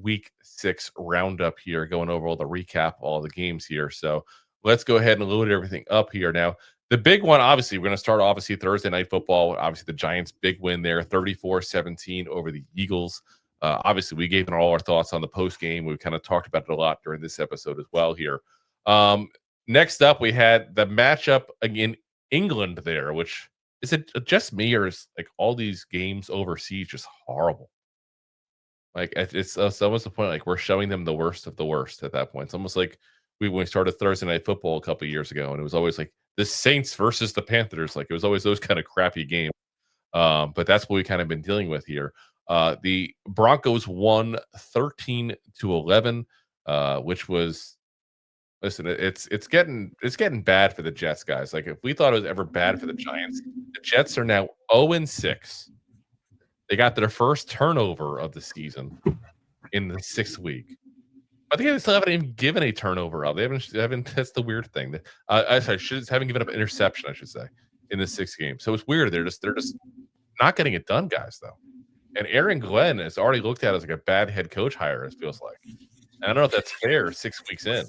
Week 6 roundup here, going over all the recap, all the games here. So let's go ahead and load everything up here now. The big one, obviously, we're going to start obviously Thursday Night Football. Obviously, the Giants' big win there, 34-17 over the Eagles. Obviously, we gave all our thoughts on the post game. We kind of talked about it a lot during this episode as well here. Next up, we had the matchup in England there, which is it just me, or is like all these games overseas just horrible? Like it's almost the point like we're showing them the worst of the worst at that point. It's almost like when we started Thursday Night Football a couple of years ago, and it was always like the Saints versus the Panthers. Like it was always those kind of crappy games. But that's what we kind of been dealing with here. The Broncos won 13-11, which was listen. It's getting bad for the Jets, guys. Like if we thought it was ever bad for the Giants, the Jets are now 0-6. They got their first turnover of the season in the 6th week. I think they still haven't even given a turnover up. They haven't. That's the weird thing. Haven't given up an interception, I should say, in the 6th game. So it's weird. They're just not getting it done, guys. Though, and Aaron Glenn is already looked at as like a bad head coach hire. It feels like. And I don't know if that's fair. 6 weeks in.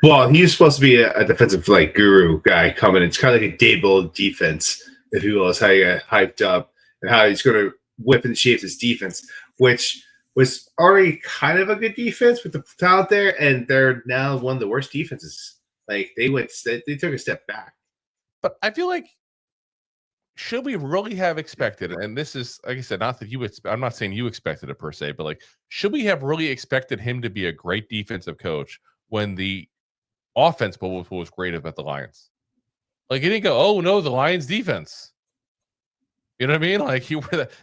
Well, he's supposed to be a defensive guru guy coming. It's kind of like a Dable defense, if you will, is how you get hyped up. And how he's going to whip and shape his defense, which was already kind of a good defense with the talent there, and they're now one of the worst defenses. Like they took a step back. But I feel like, should we really have expected? And this is, like I said, not that I'm not saying you expected it per se, but like, should we have really expected him to be a great defensive coach when the offense was great about the Lions? Like he didn't go, oh no, the Lions defense. You know what I mean? Like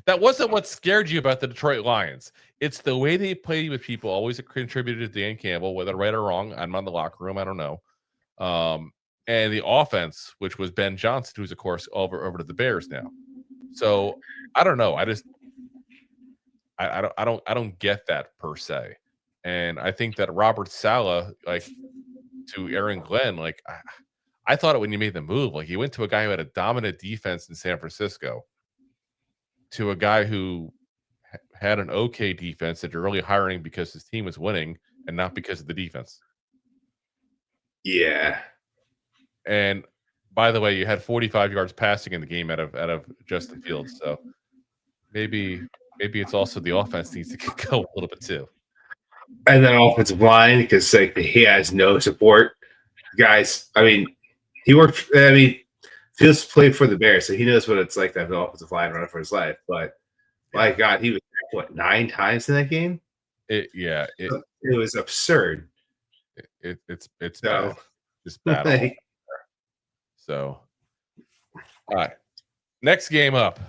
that wasn't what scared you about the Detroit Lions. It's the way they played with people. Always contributed to Dan Campbell, whether right or wrong. I'm not in the locker room. I don't know. And the offense, which was Ben Johnson, who's of course over to the Bears now. So I don't know. I don't get that per se. And I think that Robert Saleh, like to Aaron Glenn, like I thought it when you made the move. Like you went to a guy who had a dominant defense in San Francisco, to a guy who had an okay defense that you're really hiring because his team was winning and not because of the defense. Yeah. And by the way, you had 45 yards passing in the game out of Justin Fields. So maybe it's also the offense needs to go a little bit too. And then offensive line, because like he has no support. Guys, I mean, Fields played for the Bears, so he knows what it's like to have an offensive line running for his life. But my God, he was 9 times in that game? It was absurd. It's bad. Just bad. So, all right. Next game up.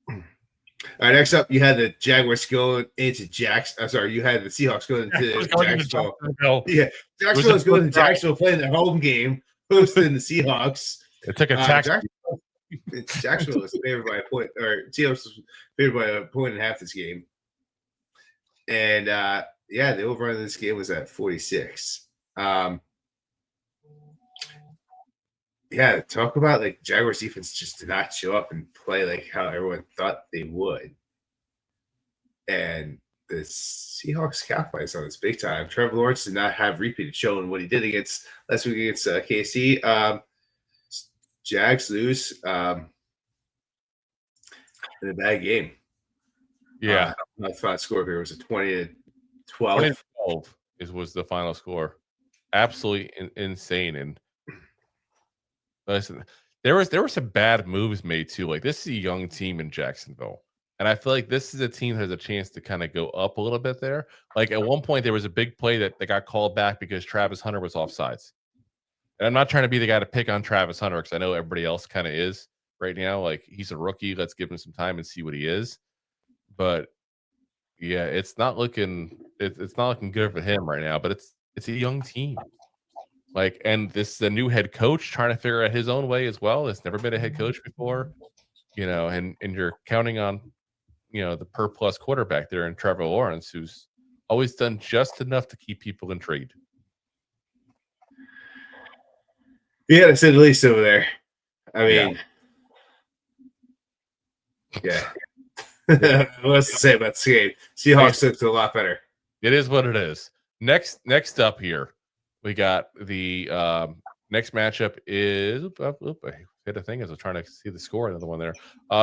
All right, next up, you had the Jaguars going into Jacksonville. I'm sorry, you had the Seahawks going into Jacksonville. Yeah, Jacksonville was going to Jacksonville playing their home game, hosting the Seahawks. It took a tax. Jacksonville was favored by a point, or Seahawks was favored by a point and a half this game. And the over on this game was at 46. Talk about like Jaguars defense just did not show up and play like how everyone thought they would. And the Seahawks capitalized on this big time. Trevor Lawrence did not have repeated showing what he did last week against KC. Jags lose in a bad game. Yeah. My final score here was a 20-12. 20-12 was the final score. Absolutely insane. And listen, there were some bad moves made too. Like this is a young team in Jacksonville. And I feel like this is a team that has a chance to kind of go up a little bit there. Like at one point, there was a big play that got called back because Travis Hunter was offsides. And I'm not trying to be the guy to pick on Travis Hunter because I know everybody else kind of is right now. Like he's a rookie. Let's give him some time and see what he is. But yeah, it's not looking good for him right now. But it's a young team. Like, and this is a new head coach trying to figure out his own way as well. It's never been a head coach before, and you're counting on, the per plus quarterback there in Trevor Lawrence, who's always done just enough to keep people intrigued. Yeah, to say the least over there. I mean, yeah. What's to say about this game? Seahawks looked a lot better. It is what it is. Next up here, we got the next matchup is I hit a thing as I'm trying to see the score. Another one there.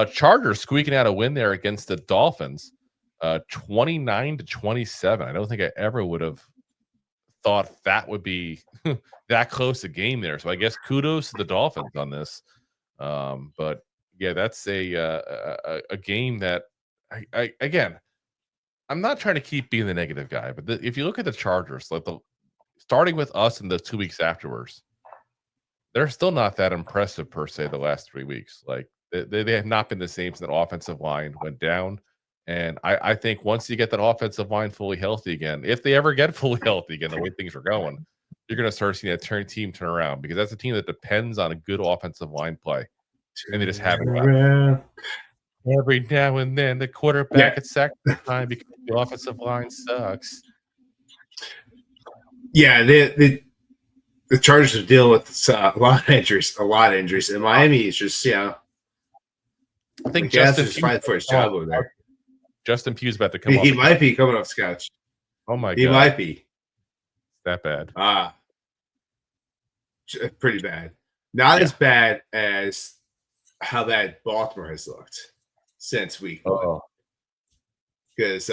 Chargers squeaking out a win there against the Dolphins, 29-27. I don't think I ever would have thought that would be that close a game there. So I guess kudos to the Dolphins on this. But yeah, that's a game that I again. I'm not trying to keep being the negative guy, but if you look at the Chargers, like starting with us and the 2 weeks afterwards, they're still not that impressive per se. The last 3 weeks, like they have not been the same since that offensive line went down. And I think once you get that offensive line fully healthy again, if they ever get fully healthy again, the way things are going, you're going to start seeing that team turn around because that's a team that depends on a good offensive line play, and they just haven't. Every now and then, the quarterback at sack time because the offensive line sucks. Yeah, the Chargers are dealing with a lot of injuries. And Miami is just, I think Justin is fighting for his job over there. Justin Pugh's about to come. He might be coming off scotch. Oh my god, he might be that bad. Pretty bad. Not as bad as how bad Baltimore has looked since week 1. Because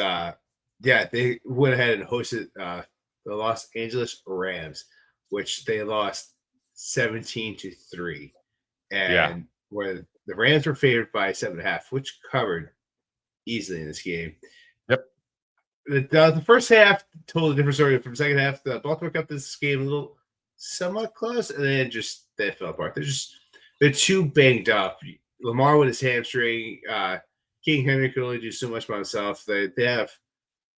they went ahead and hosted the Los Angeles Rams, which they lost 17-3, and where the Rams were favored by 7.5, which covered easily in this game. Yep. The first half told a different story from the second half. The Baltimore kept this game a little somewhat close, and then they fell apart. They're too banged up. Lamar with his hamstring. King Henry could only do so much by himself. They have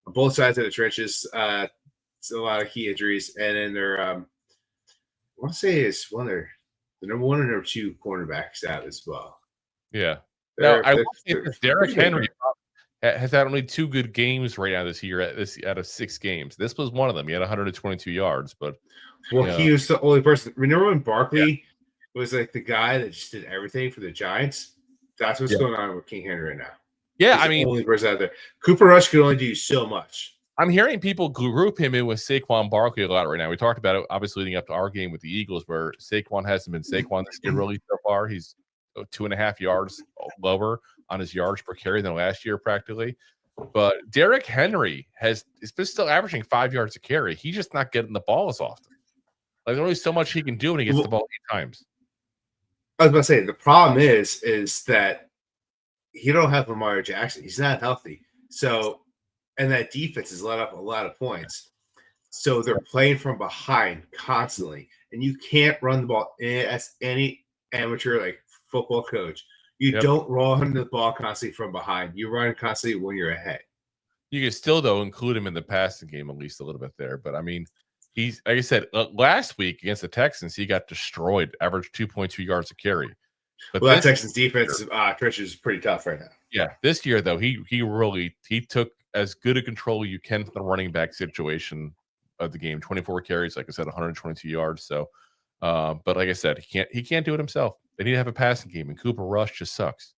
both sides of the trenches. It's a lot of key injuries, and then they're I want to say it's the number 1 and number 2 cornerbacks out as well. Yeah. Now I will say Derrick Henry has had only 2 good games right now this year out of 6 games. This was one of them. He had 122 yards, but he was the only person. Remember when Barkley was like the guy that just did everything for the Giants? That's what's going on with King Henry right now. Yeah, He's the only person out there. Cooper Rush can only do so much. I'm hearing people group him in with Saquon Barkley a lot right now. We talked about it, obviously, leading up to our game with the Eagles, where Saquon hasn't been Saquon this year really so far. He's 2.5 yards lower on his yards per carry than last year, practically. But Derrick Henry is still averaging 5 yards a carry. He's just not getting the ball as often. Like, there's only so much he can do when he gets the ball 8 times. I was about to say, the problem is that you don't have Lamar Jackson. He's not healthy. So, and that defense has let up a lot of points. So they're playing from behind constantly. And you can't run the ball as any amateur like football coach. You don't run the ball constantly from behind. You run constantly when you're ahead. You can still, though, include him in the passing game at least a little bit there. But, I mean, he's, like I said, last week against the Texans, he got destroyed, averaged 2.2 yards a carry. But that Texans defense trench is pretty tough right now. Yeah, this year though, he took as good a control you can from the running back situation of the game. 24 carries, like I said, 122 yards. So, but like I said, he can't do it himself. They need to have a passing game, and Cooper Rush just sucks,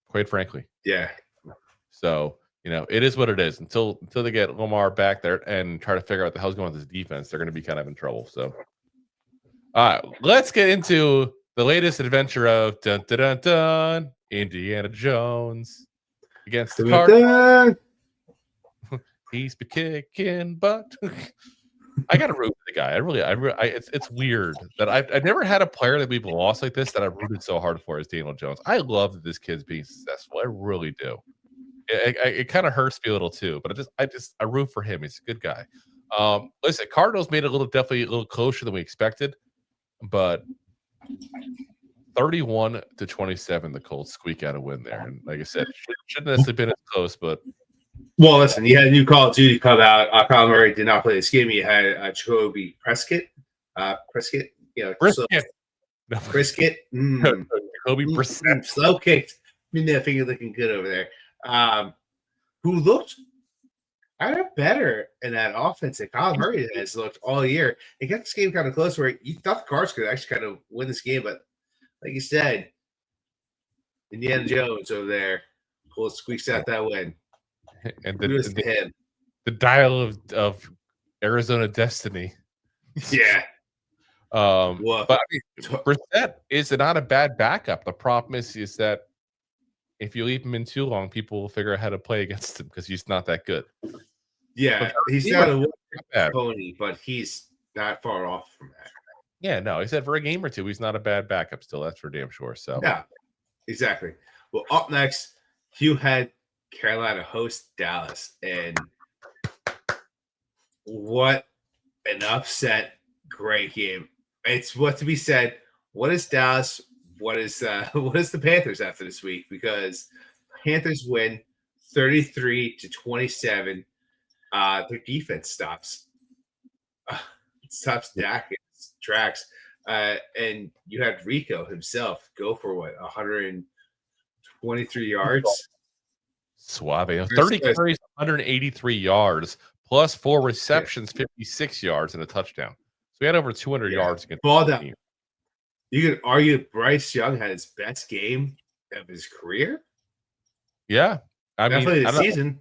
quite frankly. Yeah. So it is what it is. Until they get Lamar back there and try to figure out what the hell's going on with this defense, they're going to be kind of in trouble. So, all right, let's get into the latest adventure of Indiana Jones against the Cardinals. He's been kicking butt. I got to root for the guy. It's weird that I've never had a player that we've lost like this that I've rooted so hard for as Daniel Jones. I love that this kid's being successful. I really do. It kind of hurts me a little too, but I root for him. He's a good guy. Listen, Cardinals made it definitely a little closer than we expected, but 31-27, the Colts squeak out a win there. And like I said, shouldn't necessarily been as close, but well, listen, you had a new Call of Duty come out. Kyle Murray did not play this game. You had Jacoby Prescott. Prescott. Jacoby Brissett. Slow kicked. That finger looking good over there. Who looked kind of better in that offense that Kyle Murray has looked all year. It got this game kind of close where you thought the Cards could actually kind of win this game, but like you said, Indiana Jones over there Cole squeaks out that win. And Kudos to him. the dial of Arizona destiny. Yeah. But I mean, Brissett is not a bad backup. The problem is that if you leave him in too long, people will figure out how to play against him because he's not that good. Yeah, he's not a pony, but he's not far off from that. Yeah, no, he said for a game or two, he's not a bad backup still. That's for damn sure. So yeah, exactly. Well, up next, you had Carolina host Dallas, and what an upset! Great game. It's what to be said. What is Dallas? What is the Panthers after this week? Because Panthers win 33-27. Their defense stops Dak in his tracks. And you had Rico himself go for 123 yards. Suave. 30 carries, 183 yards, plus 4 receptions, 56 yards, and a touchdown. So he had over 200 yards against ball down. You could argue Bryce Young had his best game of his career. Yeah. Definitely this season.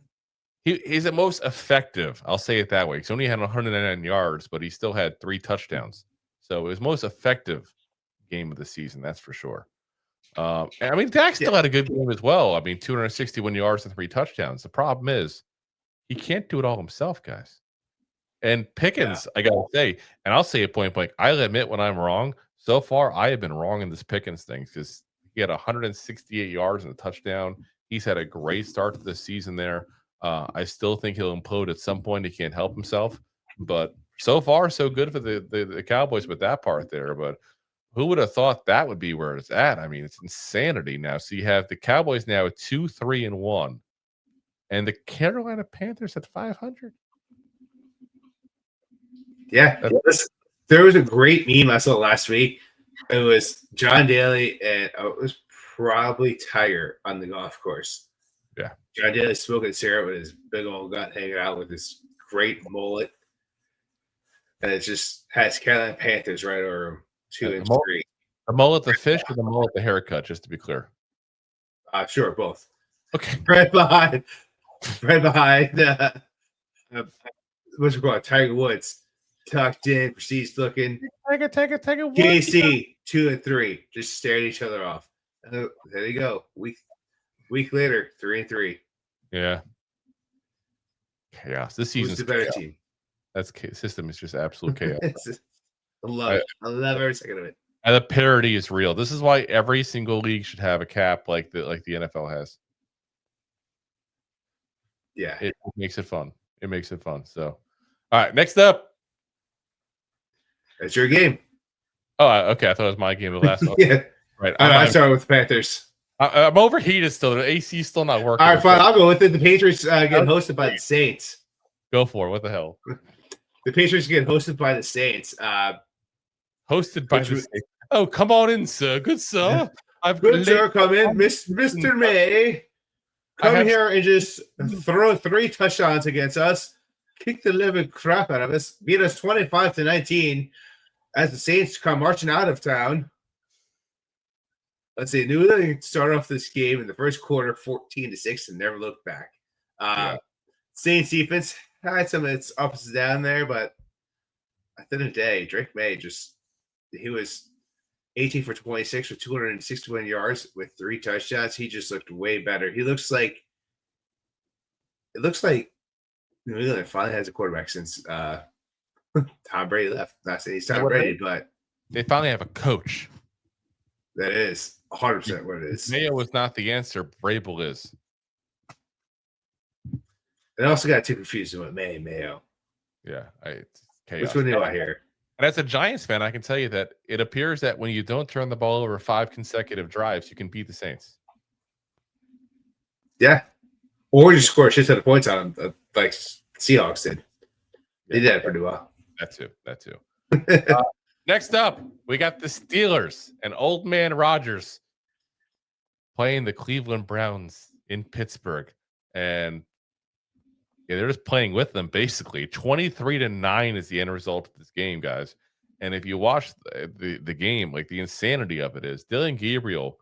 He's the most effective. I'll say it that way. He only had 109 yards, but he still had 3 touchdowns. So it was most effective game of the season. That's for sure. I mean, Dak still had a good game as well. I mean, 261 yards and 3 touchdowns. The problem is he can't do it all himself, guys. And Pickens, I got to say, and I'll say it point blank, I'll admit when I'm wrong. So far, I have been wrong in this Pickens thing because he had 168 yards and a touchdown. He's had a great start to the season there. I still think he'll implode at some point. He can't help himself. But so far, so good for the Cowboys with that part there. But who would have thought that would be where it's at? I mean, it's insanity now. So you have the Cowboys now at 2-3-1, and the Carolina Panthers at 500. Yeah, there was a great meme I saw last week. It was John Daly and it was probably Tiger on the golf course. Yeah, John Daly smoking cigarette with his big old gut hanging out with his great mullet, and it just has Carolina Panthers right over him, 2 and 3. The mullet, the fish, or the mullet, the haircut? Just to be clear. Sure, both. Okay. Right behind. What's it called? Tiger Woods. Tucked in, proceeds looking. Take it. KC 2 and 3, just stared at each other off. There you go. Week later, 3 and 3. Yeah. Chaos. This season's the better team. That's system is just absolute chaos. I love it. I love every second of it. And the parity is real. This is why every single league should have a cap like the NFL has. Yeah, it makes it fun. It makes it fun. So, all right, next up. It's your game. Oh, okay. I thought it was my game. The last one. Yeah. Right. I started with the Panthers. I'm overheated still. The AC is still not working. All right, fine. I'll go with it. The Patriots get hosted by the Saints. Go for it. What the hell? The Patriots get hosted by the Saints. Hosted by the Saints. Oh, come on in, sir. Good sir. Good sir. Come in. Mr. May. Come here and just throw 3 touchdowns against us. Kick the living crap out of us. Beat us 25-19 as the Saints come marching out of town. Let's see. New England start off this game in the first quarter 14-6 and never looked back. Saints defense had some of its ups and downs there, but at the end of the day, Drake May he was 18 for 26 with 261 yards with 3 touchdowns. He just looked way better. It looks like New England finally has a quarterback since Tom Brady left. Not saying he's Tom Brady, but they finally have a coach. That is 100% what it is. Mayo is not the answer. Vrabel is. And I also got too confused with Mayo. Yeah, it's chaos. Which one do I hear? And as a Giants fan, I can tell you that it appears that when you don't turn the ball over 5 consecutive drives, you can beat the Saints. Yeah. Or you score a shit ton of points on them, like Seahawks did. They did that pretty well. That too. Next up, we got the Steelers and Old Man Rodgers playing the Cleveland Browns in Pittsburgh. And they're just playing with them, basically. 23-9 is the end result of this game, guys. And if you watch the game, like the insanity of it is Dylan Gabriel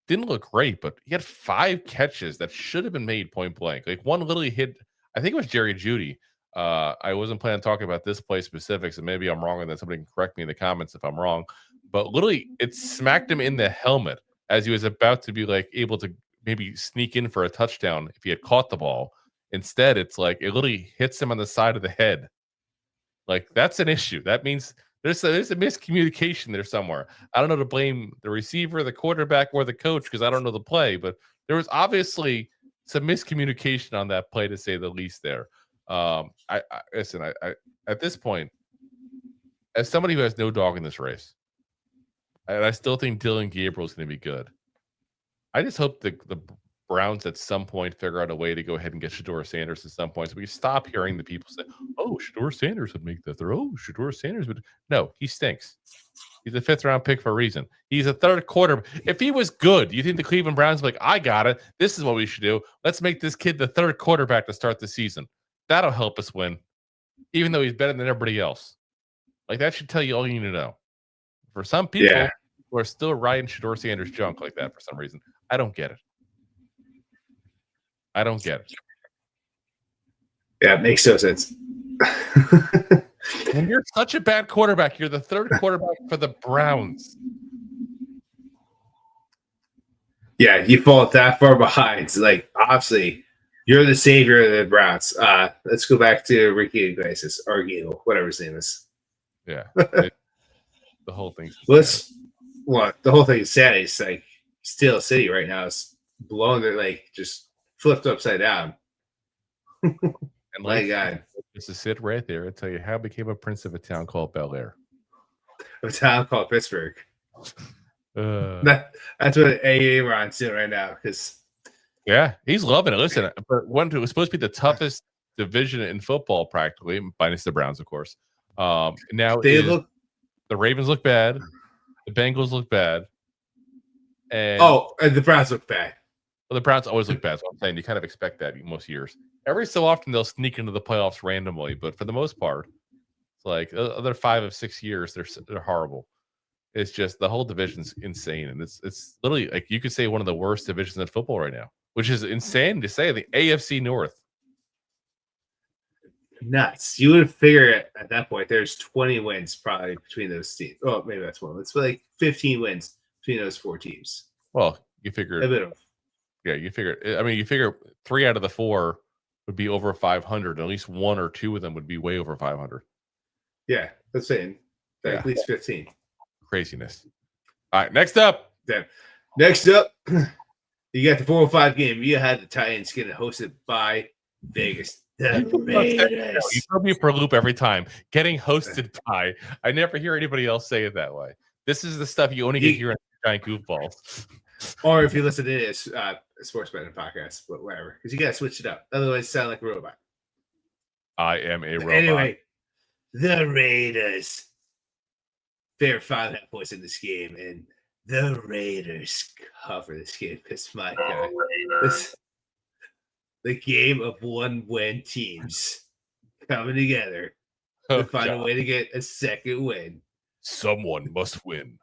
didn't look great, but he had 5 catches that should have been made point blank. Like one literally hit, I think it was Jerry Judy. I wasn't planning on talking about this play specifics, and maybe I'm wrong, and then somebody can correct me in the comments if I'm wrong. But literally, it smacked him in the helmet as he was about to be like able to maybe sneak in for a touchdown if he had caught the ball. Instead, it's like it literally hits him on the side of the head. Like that's an issue. That means there's a miscommunication there somewhere. I don't know to blame the receiver, the quarterback, or the coach because I don't know the play, but there was obviously some miscommunication on that play to say the least there. I listen. I at this point, as somebody who has no dog in this race, and I still think Dylan Gabriel is going to be good. I just hope the Browns at some point figure out a way to go ahead and get Shador Sanders at some point, so we stop hearing the people say, "Oh, Shador Sanders would make that throw. Oh, Shador Sanders would." No, he stinks. He's a 5th round pick for a reason. He's a 3rd quarter. If he was good, you think the Cleveland Browns would be like, "I got it. This is what we should do. Let's make this kid the 3rd quarterback to start the season. That'll help us win, even though he's better than everybody else." Like that should tell you all you need to know. For some people who are still riding Shador Sanders junk like that for some reason, I don't get it. I don't get it. Yeah, it makes no sense. When you're such a bad quarterback, you're the 3rd quarterback for the Browns. Yeah, you fall that far behind. So, like, obviously, you're the savior of the Browns. Let's go back to Ricky Iglesias, or Gable, whatever his name is. Yeah. The whole thing's the whole thing is sad. It's like Steel City right now is blown. They're like just flipped upside down. And my God, just to sit right there and tell you how I became a prince of a town called Bel Air. A town called Pittsburgh. That's what Ron's doing right now. Because he's loving it. Listen, but it was supposed to be the toughest division in football, practically, minus the Browns, of course. Now the Ravens look bad, the Bengals look bad, and the Browns look bad. Well, the Browns always look bad. So I'm saying you kind of expect that most years. Every so often they'll sneak into the playoffs randomly, but for the most part, it's like other 5 of 6 years they're horrible. It's just the whole division's insane, and it's literally like you could say one of the worst divisions in football right now, which is insane to say. The AFC North, nuts. You would figure it at that point. There's 20 wins probably between those teams. Oh, maybe that's one. It's like 15 wins between those 4 teams. Well, you figure a bit of. Yeah, you figure. I mean, you figure 3 out of the 4 would be over 500. At least 1 or 2 of them would be way over 500. Yeah, that's saying at least 15. Craziness. All right, next up. Next up, you got the 405 game. You had the Titans getting hosted by Vegas. The Raiders. You throw me for a loop every time. Getting hosted by. I never hear anybody else say it that way. This is the stuff you only get here on Giant Goofballs. Or if you listen to this sports betting podcast, but whatever, because you gotta switch it up. Otherwise, you sound like a robot. I am a robot. Anyway, the Raiders. They're 5.5 points in this game, and the Raiders cover this game. Because my God, the game of 1-win teams coming together to find a way to get a 2nd win. Someone must win.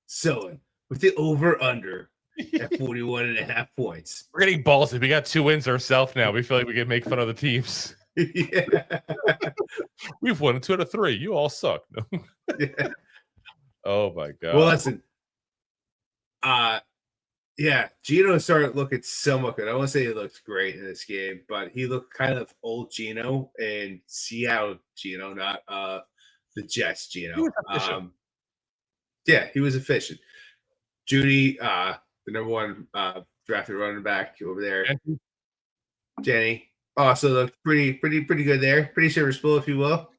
So, with the over-under at 41.5 points. We're getting ballsy. We got 2 wins ourselves now. We feel like we can make fun of the teams. Yeah. We've won 2 out of 3. You all suck. No? Yeah. Oh, my God. Well, listen. Gino started looking somewhat good. I won't say he looked great in this game, but he looked kind of old Gino and Seattle Gino, not the Jets Gino. He was efficient. Judy, the number 1 drafted running back over there. Jenny also looked pretty good there. Pretty serviceable, if you will.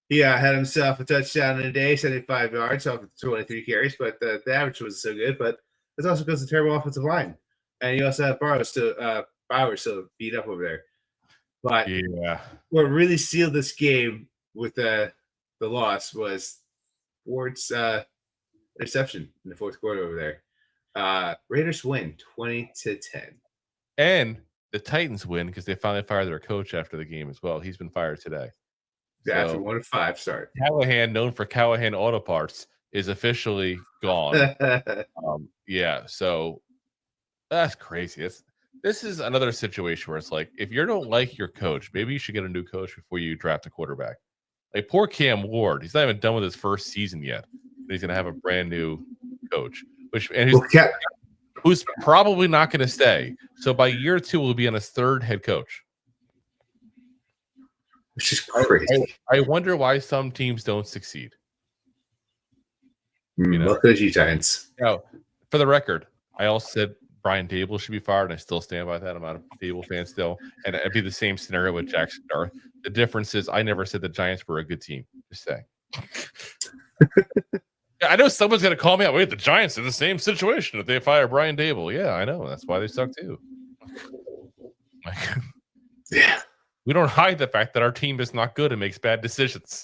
He had himself a touchdown in a day, 75 yards off of 23 carries, but the average wasn't so good. But it's also because of the terrible offensive line. And you also have Bowers still beat up over there. But what really sealed this game with the loss was Ward's interception in the 4th quarter over there. Raiders win 20-10. And the Titans win because they finally fired their coach after the game as well. He's been fired today. Yeah, after 1-5 start. Callahan, known for Callahan Auto Parts, is officially gone. So That's crazy. This is another situation where it's like, if you don't like your coach, maybe you should get a new coach before you draft a quarterback. Like poor Cam Ward, he's not even done with his first season yet. And he's going to have a brand new coach, who's probably not going to stay. So by year 2, we'll be on his 3rd head coach. Which is crazy. I wonder why some teams don't succeed. Look at you, Giants. Now, for the record, I also said Brian Dable should be fired, and I still stand by that. I'm not a Dable fan still. And it'd be the same scenario with Jackson Dart. The difference is I never said the Giants were a good team. Just saying. I know someone's going to call me out. Wait, the Giants are the same situation if they fire Brian Dable. Yeah, I know. That's why they suck too. Yeah. We don't hide the fact that our team is not good and makes bad decisions.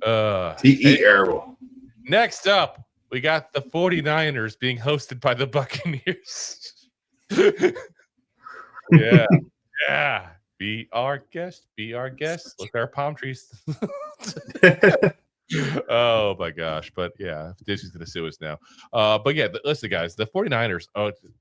Terrible. Next up, we got the 49ers being hosted by the Buccaneers. Yeah. Be our guest. Look at our palm trees. Oh my gosh. But yeah, Disney's gonna sue us now. But yeah, listen, guys, the 49ers,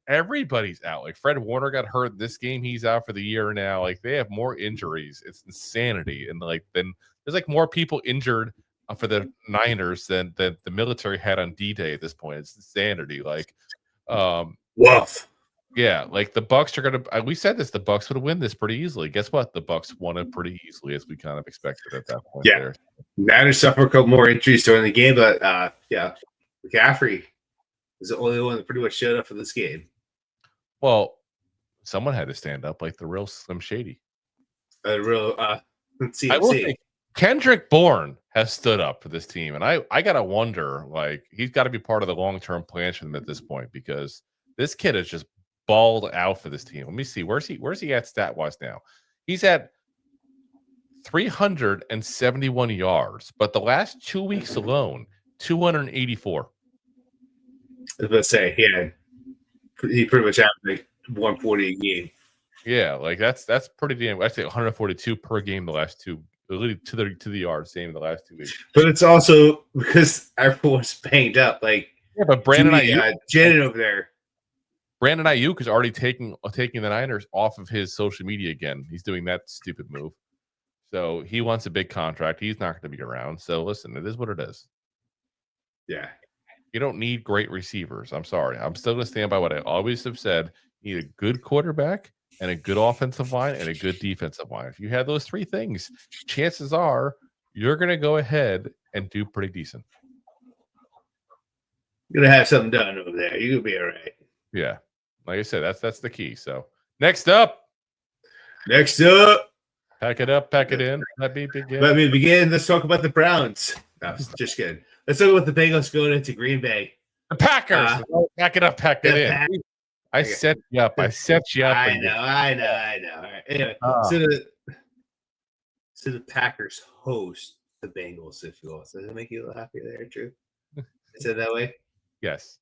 everybody's out. Like Fred Warner got hurt this game, he's out for the year now. Like they have more injuries. It's insanity. And then there's like more people injured for the Niners than the military had on D-Day at this point. It's insanity. Like woof. Yeah, like the Bucks are gonna. We said this. The Bucks would win this pretty easally. Guess what? The Bucks won it pretty easily, as we kind of expected at that point. Yeah, Niners suffered a couple more injuries during the game, but McCaffrey was the only one that pretty much showed up for this game. Well, someone had to stand up, like the real Slim Shady. Let's see. I will say, Kendrick Bourne has stood up for this team, and I gotta wonder, like he's got to be part of the long-term plan for them at this point because this kid is just balled out for this team. Let me see. Where's he at stat-wise now? He's at 371 yards, but the last 2 weeks alone, 284. I was about to say, he pretty much had like 140 a game. Yeah, like that's pretty damn. I say 142 per game the last two, to the yard, same the last 2 weeks. But it's also because everyone's banged up. Like but Brandon Ayuk, Janet over there. Brandon Ayuk is already taking the Niners off of his social media again. He's doing that stupid move. So he wants a big contract. He's not going to be around. So listen, it is what it is. Yeah. You don't need great receivers. I'm sorry. I'm still going to stand by what I always have said. You need a good quarterback and a good offensive line and a good defensive line. If you have those 3 things, chances are you're going to go ahead and do pretty decent. You're going to have something done over there. You're going to be all right. Yeah. Like I said, that's the key. So next up. Pack it up, pack it in. Let me begin. Let's talk about the Browns. No, just kidding. Let's talk about the Bengals going into Green Bay. The Packers. Pack it up, pack it in. I set you up. I know. All right. Anyway, so the Packers host the Bengals, if you will. So does it make you a little happier there, Drew? Is it that way? Yes.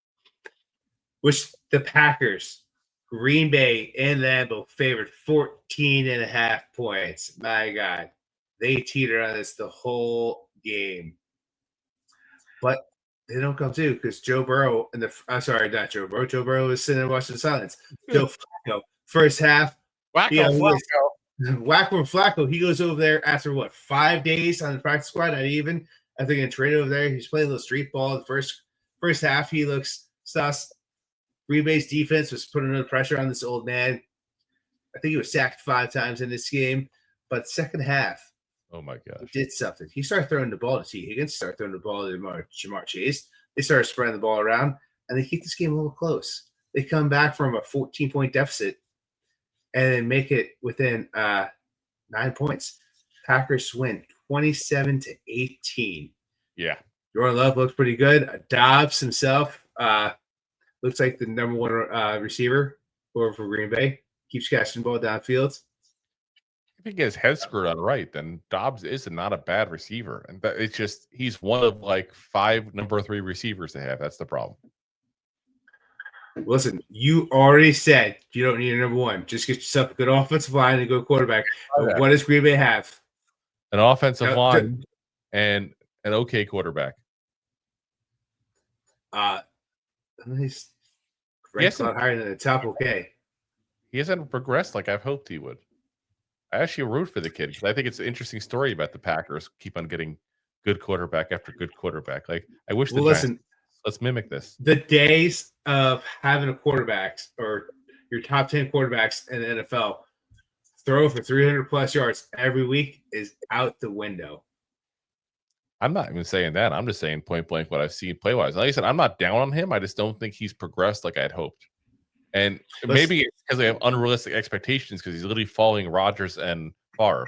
Which the Packers, Green Bay, and Lambeau favored 14.5 points. My God. They teeter on this the whole game. But they don't come to because Joe Burrow Joe Burrow is sitting and watching the silence. Joe Flacco, first half. Flacco. Flacco. He goes over there after 5 days on the practice squad, not even. I think in trade over there. He's playing a little street ball. The first half, he looks sus. Green Bay's defense was putting the pressure on this old man. I think he was sacked 5 times in this game. But second half, oh my gosh, he did something. He started throwing the ball to T. Higgins, started throwing the ball to Jamar Chase. They started spreading the ball around, and they keep this game a little close. They come back from a 14-point deficit and then make it within 9 points. Packers win 27-18. Yeah. Jordan Love looks pretty good. Dobbs himself looks like the number 1 receiver over for Green Bay. Keeps catching the ball downfield. If he gets his head screwed on right, then Dobbs is not a bad receiver. And it's just he's one of like 5 number 3 receivers to have. That's the problem. Listen, you already said you don't need a number 1. Just get yourself a good offensive line and a good quarterback. Okay. What does Green Bay have? An offensive line and an okay quarterback. Ranked a lot higher than the top. Okay. He hasn't progressed like I've hoped he would. I actually root for the kid because I think it's an interesting story about the Packers keep on getting good quarterback after good quarterback. Like I wish the Giants. Let's mimic this. The days of having a quarterbacks or your top 10 quarterbacks in the NFL throw for 300 plus yards every week is out the window. I'm not even saying that. I'm just saying point blank what I've seen play wise. Like I said, I'm not down on him. I just don't think he's progressed like I had hoped. And maybe it's because I have unrealistic expectations because he's literally following Rodgers and Favre.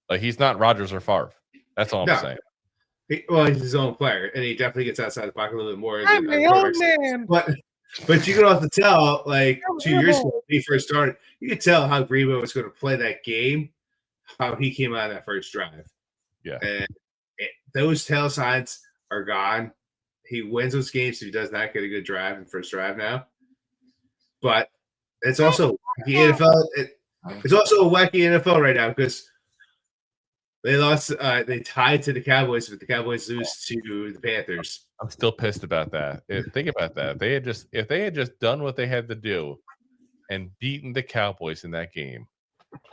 Like he's not Rodgers or Favre. That's all I'm saying. He's his own player, and he definitely gets outside the pocket a little bit more. I'm the old man. But you can also tell, like 2 years ago when he first started, you could tell how Greenwood was going to play that game, how he came out of that first drive. Yeah. And those tail signs are gone. He wins those games if he does not get a good drive in first drive now. But it's also the NFL. It's also a wacky NFL right now because they lost. They tied to the Cowboys, but the Cowboys lose to the Panthers. I'm still pissed about that. Think about that. If they had just done what they had to do and beaten the Cowboys in that game,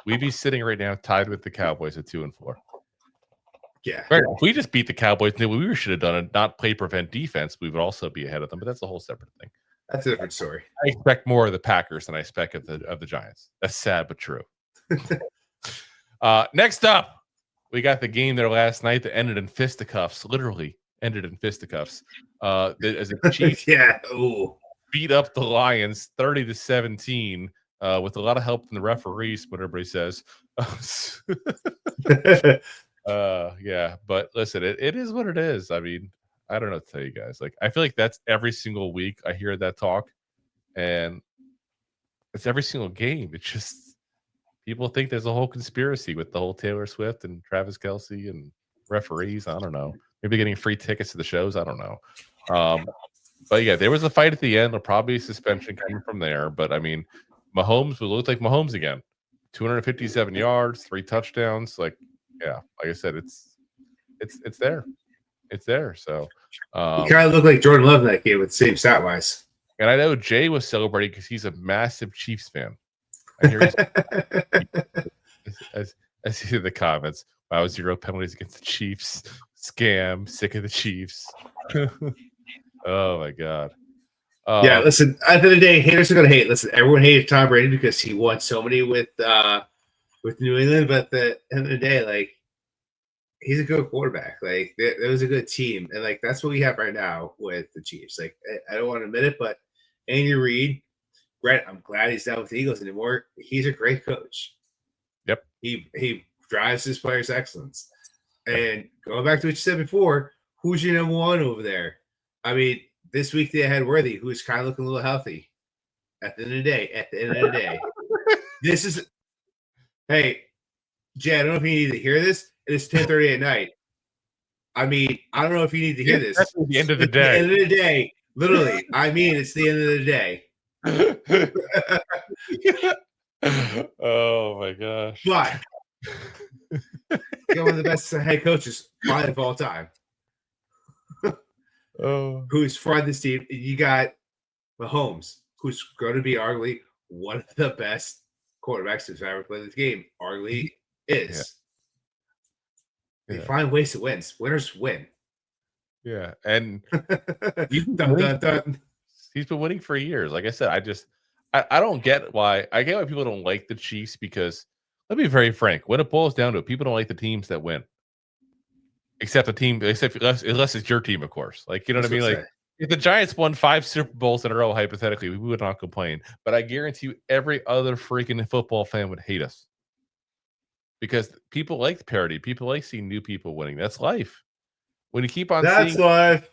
we'd be sitting right now tied with the Cowboys at 2-4. Yeah. Right. If we just beat the Cowboys, then we should have done it. Not play prevent defense. We would also be ahead of them. But that's a whole separate thing. That's a different story. I expect more of the Packers than I expect of the Giants. That's sad but true. Next up, we got the game there last night that ended in fisticuffs. Literally ended in fisticuffs. As the Chiefs beat up the Lions 30-17 with a lot of help from the referees, what everybody says. Yeah, but listen, it is what it is. I mean, I don't know what to tell you guys. Like, I feel like that's every single week I hear that talk, and it's every single game. It's just people think there's a whole conspiracy with the whole Taylor Swift and Travis Kelce and referees. I don't know. Maybe getting free tickets to the shows. I don't know. But yeah, there was a fight at the end. There'll probably be suspension coming from there. But I mean, Mahomes will look like Mahomes again. 257 yards, 3 touchdowns. Like, yeah, like I said, it's there. It's there. So he kind of looked like Jordan Love in that game with the same stat wise. And I know Jay was celebrating because he's a massive Chiefs fan. I hear as I see the comments. Wow, 0 penalties against the Chiefs. Scam. Sick of the Chiefs. Oh my god. Yeah, listen. At the end of the day, haters are gonna hate. Listen, everyone hated Tom Brady because he won so many with New England. But at the end of the day, like, he's a good quarterback. Like, there was a good team, and like that's what we have right now with the Chiefs. Like, I don't want to admit it, but Andy Reid, Brett, I'm glad he's not with the Eagles anymore. He's a great coach. Yep. He drives his players' excellence. And going back to what you said before, who's your number one over there? I mean, this week they had Worthy, who's kind of looking a little healthy. At the end of the day, this is. Hey, Jay, I don't know if you need to hear this. It is 10:30 at night. I mean, I don't know if you need to hear this. That's the end of the day. The end of the day, literally. I mean, it's the end of the day. Oh my gosh! But you're one of the best head coaches probably of all time. Who's front this team? You got Mahomes, who's going to be arguably one of the best quarterbacks who's ever played this game. Arguably is. They find ways to win. Winners win. Yeah, and he's been winning for years. Like I said, I don't get why. I get why people don't like the Chiefs because, let me be very frank, when it boils down to it, people don't like the teams that win. Except unless it's your team, of course. Like, you know what I mean? Like, if the Giants won 5 Super Bowls in a row, hypothetically, we would not complain. But I guarantee you, every other freaking football fan would hate us. Because people like parity. People like seeing new people winning. That's life. When you keep on That's life.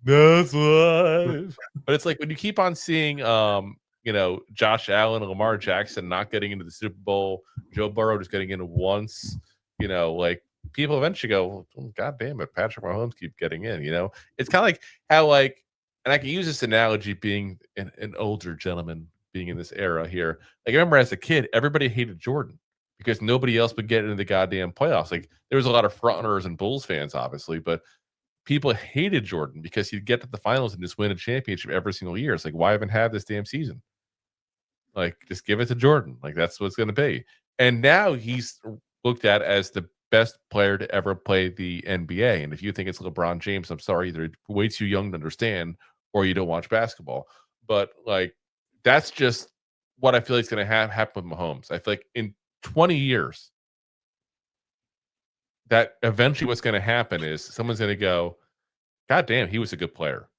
That's life. But it's like when you keep on seeing Josh Allen and Lamar Jackson not getting into the Super Bowl, Joe Burrow just getting in once, like people eventually go, oh, God damn it, Patrick Mahomes keep getting in, It's kind of like how, like, and I can use this analogy being an older gentleman being in this era here. Like, I remember as a kid, everybody hated Jordan because nobody else would get into the goddamn playoffs. Like, there was a lot of frontrunners and Bulls fans, obviously, but people hated Jordan because he'd get to the finals and just win a championship every single year. It's like, why even have this damn season? Like, just give it to Jordan. Like, that's what it's going to be. And now he's looked at as the best player to ever play the NBA. And if you think it's LeBron James, I'm sorry, either way too young to understand or you don't watch basketball. But like, that's just what I feel like is going to happen with Mahomes. I feel like in 20 years, that eventually what's going to happen is someone's going to go, God damn, he was a good player.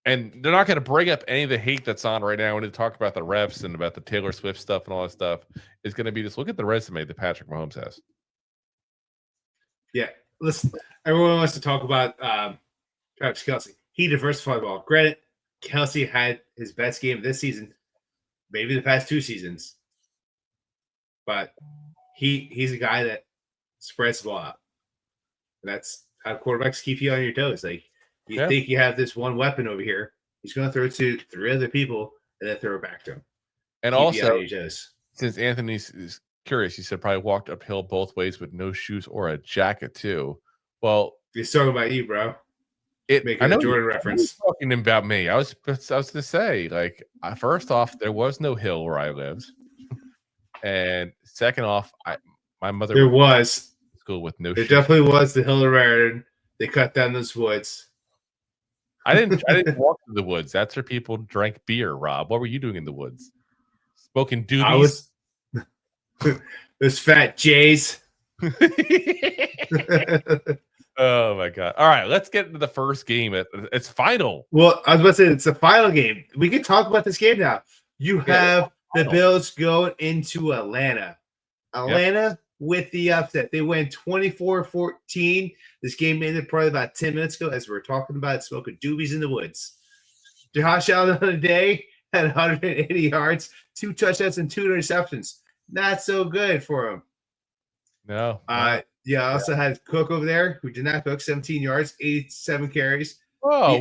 And they're not going to bring up any of the hate that's on right now when they talk about the refs and about the Taylor Swift stuff and all that stuff. It's going to be just look at the resume that Patrick Mahomes has. Yeah, listen, everyone wants to talk about Travis Kelce. He diversified the ball. Granted, Kelce had his best game this season, maybe the past 2 seasons, but he's a guy that spreads the ball out. And that's how quarterbacks keep you on your toes. Like, you think you have this one weapon over here, he's going to throw it to 3 other people and then throw it back to him. And also, since Anthony's curious, he said probably walked uphill both ways with no shoes or a jacket too. Well, he's talking about you, bro. I know Jordan reference. Talking about me. I was going to say, like, first off, there was no hill where I lived, and second off, my mother there was school with no. There definitely was the hill around. They cut down those woods. I didn't walk through the woods. That's where people drank beer. Rob, what were you doing in the woods? Smoking doobies. I was those fat Jays. Oh my god! All right, let's get into the first game. It's final. Well, I was about to say it's a final game. We can talk about this game now. You have the Bills going into Atlanta. With the upset. They win 24-14. This game ended probably about 10 minutes ago as we were talking about smoking doobies in the woods. Josh Allen on a day had 180 yards, 2 touchdowns, and 2 interceptions. Not so good for him. No. I also had Cook over there who did not cook, 17 yards, 87 carries. Whoa.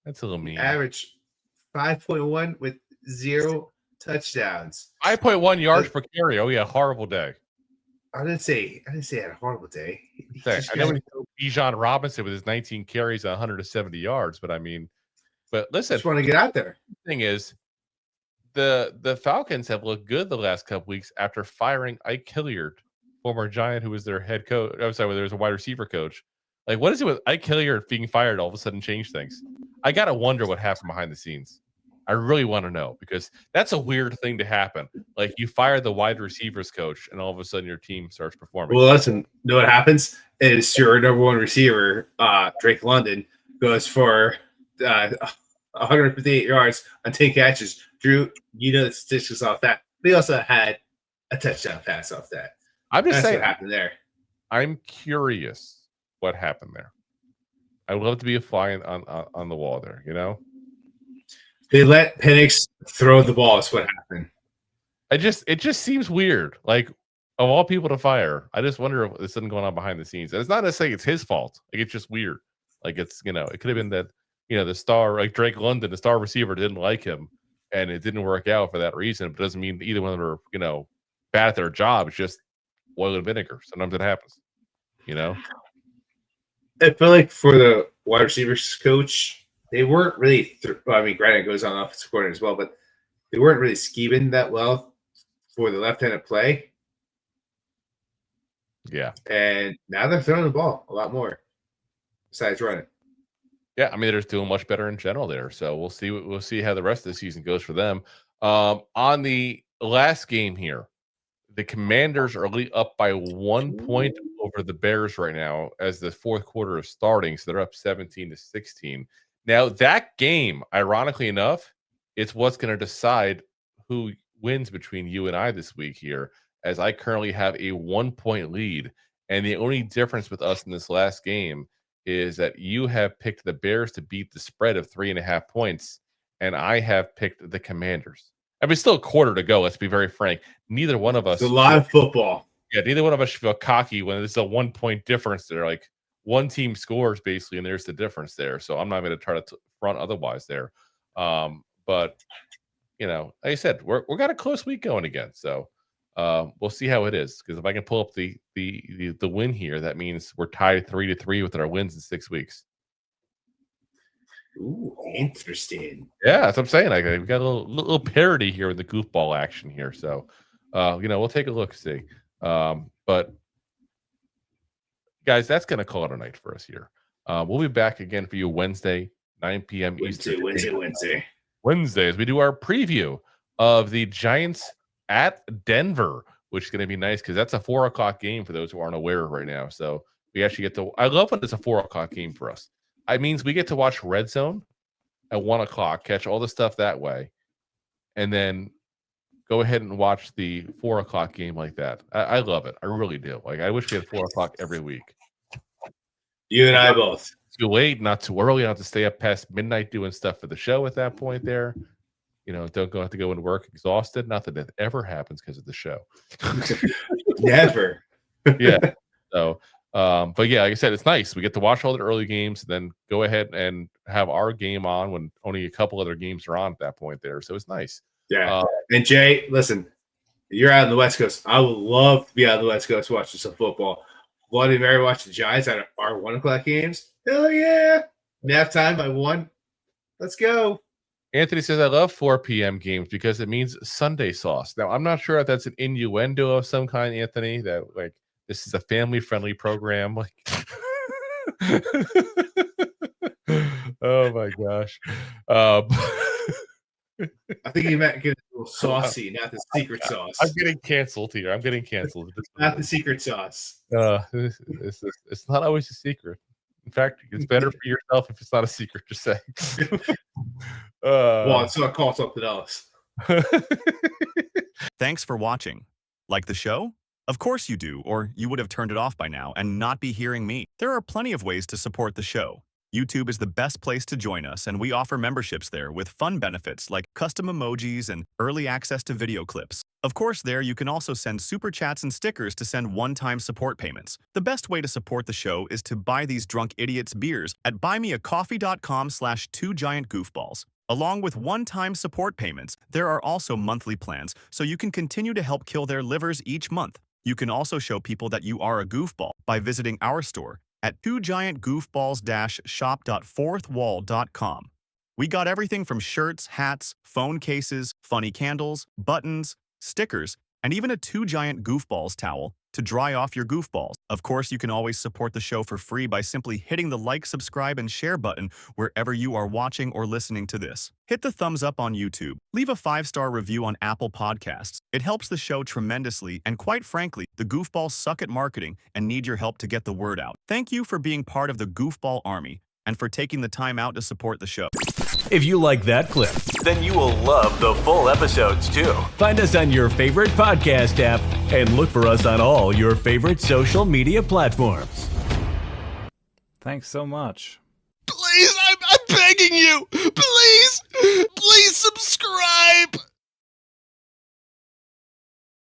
That's a little mean. Average 5.1 with 0 touchdowns. 5.1 yards per carry. Oh yeah, horrible day. I didn't say I had a horrible day. I know Bijan Robinson with his 19 carries and 170 yards, but listen, just want to get out there. The thing is, the Falcons have looked good the last couple weeks after firing Ike Hilliard, former Giant, who was their head coach. I'm sorry, there was a wide receiver coach. Like, what is it with Ike Hilliard being fired all of a sudden change things? I gotta wonder what happened behind the scenes. I really want to know, because that's a weird thing to happen. Like, you fire the wide receivers coach and all of a sudden your team starts performing. Well, listen, you know what happens is your number 1 receiver, Drake London, goes for 158 yards on 10 catches. Drew, you know the statistics off that. They also had a touchdown pass off that. That's saying what happened there. I'm curious what happened there. I would love to be a fly on the wall there, you know? They let Penix throw the ball. Is what happened. It just seems weird. Like, of all people to fire, I just wonder if there's something going on behind the scenes. And it's not necessarily it's his fault. Like, it's just weird. Like, it's, it could have been that, the star, like Drake London, the star receiver, didn't like him, and it didn't work out for that reason. But it doesn't mean either one of them are, bad at their job. It's just oil and vinegar. Sometimes it happens. I feel like for the wide receivers coach, they weren't really. Granted, it goes on offensive coordinator as well, but they weren't really scheming that well for the left-handed play. Yeah, and now they're throwing the ball a lot more, besides running. Yeah, they're just doing much better in general there. So we'll see how the rest of the season goes for them. On the last game here, the Commanders are up by 1 point over the Bears right now as the fourth quarter is starting. So they're up 17-16. Now, that game, ironically enough, it's what's going to decide who wins between you and I this week here, as I currently have a 1 point lead. And the only difference with us in this last game is that you have picked the Bears to beat the spread of 3.5 points, and I have picked the Commanders. Still a quarter to go. Let's be very frank. Neither one of us. It's a lot of football. Yeah, neither one of us should feel cocky when there's a 1 point difference there. Like, one team scores basically, and there's the difference there. So I'm not going to try to front otherwise there. But like I said, we got a close week going again. So We'll see how it is, because if I can pull up the win here, that means we're tied 3-3 with our wins in 6 weeks. Ooh, interesting. Yeah, that's what I'm saying. We got a little parity here with the goofball action here. So, we'll take a look, see. But guys, that's going to call it a night for us here. We'll be back again for you Wednesday, 9 p.m. Eastern. Wednesday, as we do our preview of the Giants at Denver, which is going to be nice because that's a 4 o'clock game for those who aren't aware right now. So we actually get to. I love when it's a 4 o'clock game for us. It means we get to watch Red Zone at 1 o'clock, catch all the stuff that way, and then go ahead and watch the 4 o'clock game like that. I love it. I really do. Like, I wish we had 4 o'clock every week. You and I both. Too late, not too early. I don't have to stay up past midnight doing stuff for the show at that point there. Don't have to go into work exhausted. Not that that ever happens because of the show. Never. Yeah. So, but yeah, like I said, it's nice. We get to watch all the early games, then go ahead and have our game on when only a couple other games are on at that point there. So it's nice. Yeah. And Jay, listen, you're out on the West Coast. I would love to be out on the West Coast watching some football. Bloody Mary watch the Giants at our 1 o'clock games. Hell yeah. Nap time by 1. Let's go. Anthony says, I love 4 p.m. games because it means Sunday sauce. Now, I'm not sure if that's an innuendo of some kind, Anthony, that like this is a family-friendly program. Like, oh my gosh. I think he meant get a little saucy, not the secret sauce. I'm getting canceled here. I'm getting canceled. Not the secret sauce. It's not always a secret. In fact, it's better for yourself if it's not a secret, just say. Well, it's not called something else. Thanks for watching. Like the show? Of course you do, or you would have turned it off by now and not be hearing me. There are plenty of ways to support the show. YouTube is the best place to join us, and we offer memberships there with fun benefits like custom emojis and early access to video clips. Of course, there you can also send super chats and stickers to send one-time support payments. The best way to support the show is to buy these drunk idiots beers at buymeacoffee.com/2giantgoofballs. Along with one-time support payments, there are also monthly plans, so you can continue to help kill their livers each month. You can also show people that you are a goofball by visiting our store at 2giantgoofballs-shop.fourthwall.com. We got everything from shirts, hats, phone cases, funny candles, buttons, stickers, and even a 2 Giant Goofballs towel to dry off your goofballs. Of course, you can always support the show for free by simply hitting the like, subscribe, and share button wherever you are watching or listening to this. Hit the thumbs up on YouTube. Leave a 5-star review on Apple Podcasts. It helps the show tremendously, and quite frankly, the goofballs suck at marketing and need your help to get the word out. Thank you for being part of the Goofball Army and for taking the time out to support the show. If you like that clip, then you will love the full episodes too. Find us on your favorite podcast app and look for us on all your favorite social media platforms. Thanks so much. Please, I'm begging you. Please